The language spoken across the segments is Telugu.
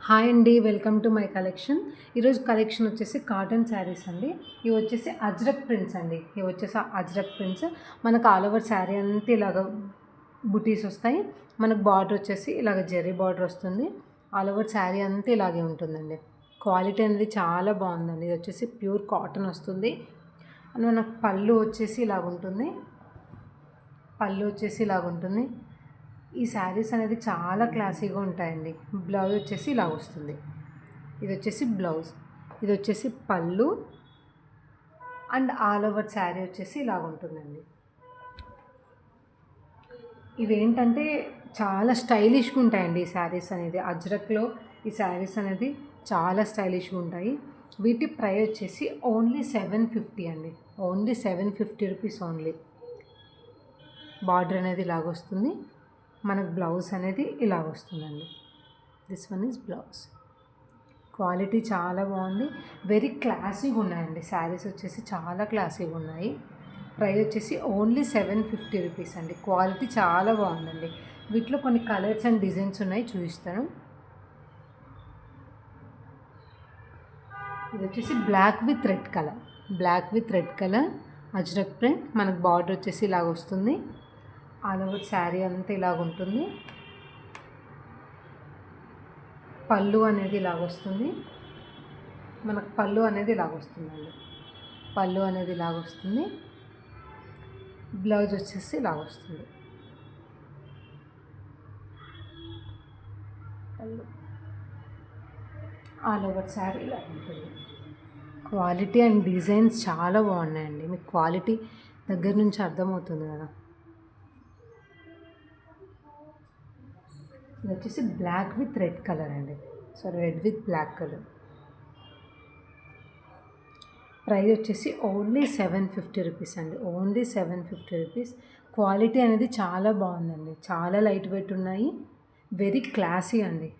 హాయ్ అండి, వెల్కమ్ టు మై కలెక్షన్. ఈరోజు కలెక్షన్ వచ్చేసి కాటన్ శారీస్ అండి. ఇవి వచ్చేసి అజ్రక్ ప్రింట్స్ అండి. ఇవి వచ్చేసి అజ్రక్ ప్రింట్స్. మనకు ఆల్ ఓవర్ శారీ అంతా ఇలాగ బుటీస్ వస్తాయి. మనకు బార్డర్ వచ్చేసి ఇలాగ జెర్రీ బార్డర్ వస్తుంది. ఆల్ ఓవర్ శారీ అంతా ఇలాగే ఉంటుందండి. క్వాలిటీ అనేది చాలా బాగుందండి. ఇది వచ్చేసి ప్యూర్ కాటన్ వస్తుంది. అండ్ మనకు పళ్ళు వచ్చేసి ఇలాగ ఉంటుంది. ఈ శారీస్ అనేది చాలా క్లాసీగా ఉంటాయండి. బ్లౌజ్ వచ్చేసి ఇలా వస్తుంది. ఇది వచ్చేసి బ్లౌజ్, ఇది వచ్చేసి పళ్ళు అండ్ ఆల్ ఓవర్ శారీ వచ్చేసి ఇలా ఉంటుందండి. ఇవేంటంటే చాలా స్టైలిష్గా ఉంటాయండి ఈ శారీస్ అనేది. అజ్రక్లో ఈ శారీస్ అనేది చాలా స్టైలిష్గా ఉంటాయి. వీటి ప్రైస్ వచ్చేసి ఓన్లీ 750 అండి. Only 750 rupees only. బార్డర్ అనేది ఇలాగొస్తుంది. మనకు బ్లౌజ్ అనేది ఇలా వస్తుందండి. This one is blouse. Quality చాలా బాగుంది. వెరీ క్లాసీగా ఉన్నాయండి. శారీస్ వచ్చేసి చాలా క్లాసీగా ఉన్నాయి. ప్రైస్ వచ్చేసి ఓన్లీ 750 రూపీస్ అండి. క్వాలిటీ చాలా బాగుందండి. వీటిలో కొన్ని కలర్స్ అండ్ డిజైన్స్ ఉన్నాయి, చూపిస్తాను. ఇది వచ్చేసి black with red colour Ajrakh print. మనకు బార్డర్ వచ్చేసి ఇలాగ వస్తుంది. ఆల్ ఓవర్ శారీ అంతా ఇలాగ ఉంటుంది. పళ్ళు అనేది ఇలాగ వస్తుంది. మనకు పళ్ళు అనేది ఇలాగ వస్తుంది. బ్లౌజ్ వచ్చేసి ఇలాగ వస్తుంది. పళ్ళు ఆల్ ఓవర్ శారీ ఇలా ఉంటుంది. క్వాలిటీ అండ్ డిజైన్స్ చాలా బాగున్నాయండి. మీకు క్వాలిటీ దగ్గర నుంచి అర్థమవుతుంది కదా. ఇది వచ్చేసి బ్లాక్ విత్ రెడ్ కలర్ అండి. Red with black colour. Price వచ్చేసి ఓన్లీ 750 రూపీస్ అండి. Only 750 rupees. క్వాలిటీ అనేది చాలా బాగుందండి. చాలా లైట్ వెయిట్ ఉన్నాయి. వెరీ క్లాసీ అండి.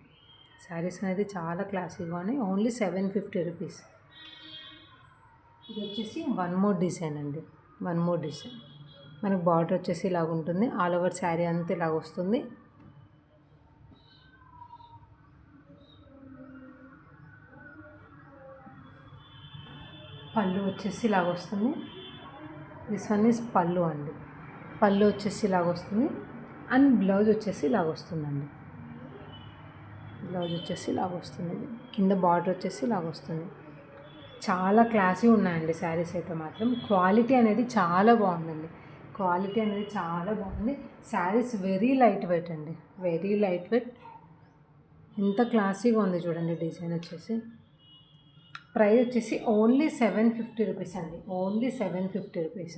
శారీస్ అనేది చాలా క్లాసీగా ఉన్నాయి. Only 750 rupees. ఇది వచ్చేసి వన్ మోర్ డిజైన్ అండి. మనకు బార్డర్ వచ్చేసి ఇలాగ ఉంటుంది. ఆల్ ఓవర్ శారీ అంతా ఇలాగ వస్తుంది. పళ్ళు వచ్చేసి ఇలాగ వస్తుంది. దిస్ వన్ ఈజ్ పళ్ళు అండి. పళ్ళు వచ్చేసి ఇలాగ వస్తుంది. అండ్ బ్లౌజ్ వచ్చేసి ఇలాగ వస్తుందండి. కింద బార్డర్ వచ్చేసి ఇలాగ వస్తుంది. చాలా క్లాసీ ఉన్నాయండి శారీస్ అయితే మాత్రం. క్వాలిటీ అనేది చాలా బాగుందండి. శారీస్ వెరీ లైట్ వెయిట్ అండి. ఎంత క్లాసీగా ఉంది చూడండి. డిజైన్ వచ్చేసి ప్రైస్ వచ్చేసి ఓన్లీ 750 రూపీస్ అండి. Only 750 rupees.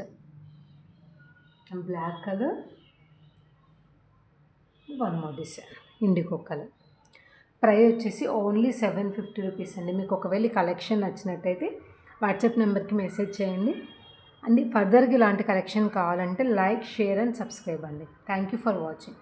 Black colour, one more design indigo colour. Price వచ్చేసి ఓన్లీ 750 రూపీస్ అండి. మీకు ఒకవేళ కలెక్షన్ నచ్చినట్టయితే వాట్సాప్ నెంబర్కి మెసేజ్ చేయండి. అండ్ ఫర్దర్గా ఇలాంటి కలెక్షన్ కావాలంటే లైక్, షేర్ అండ్ సబ్స్క్రైబ్ అండి. Thank you for watching.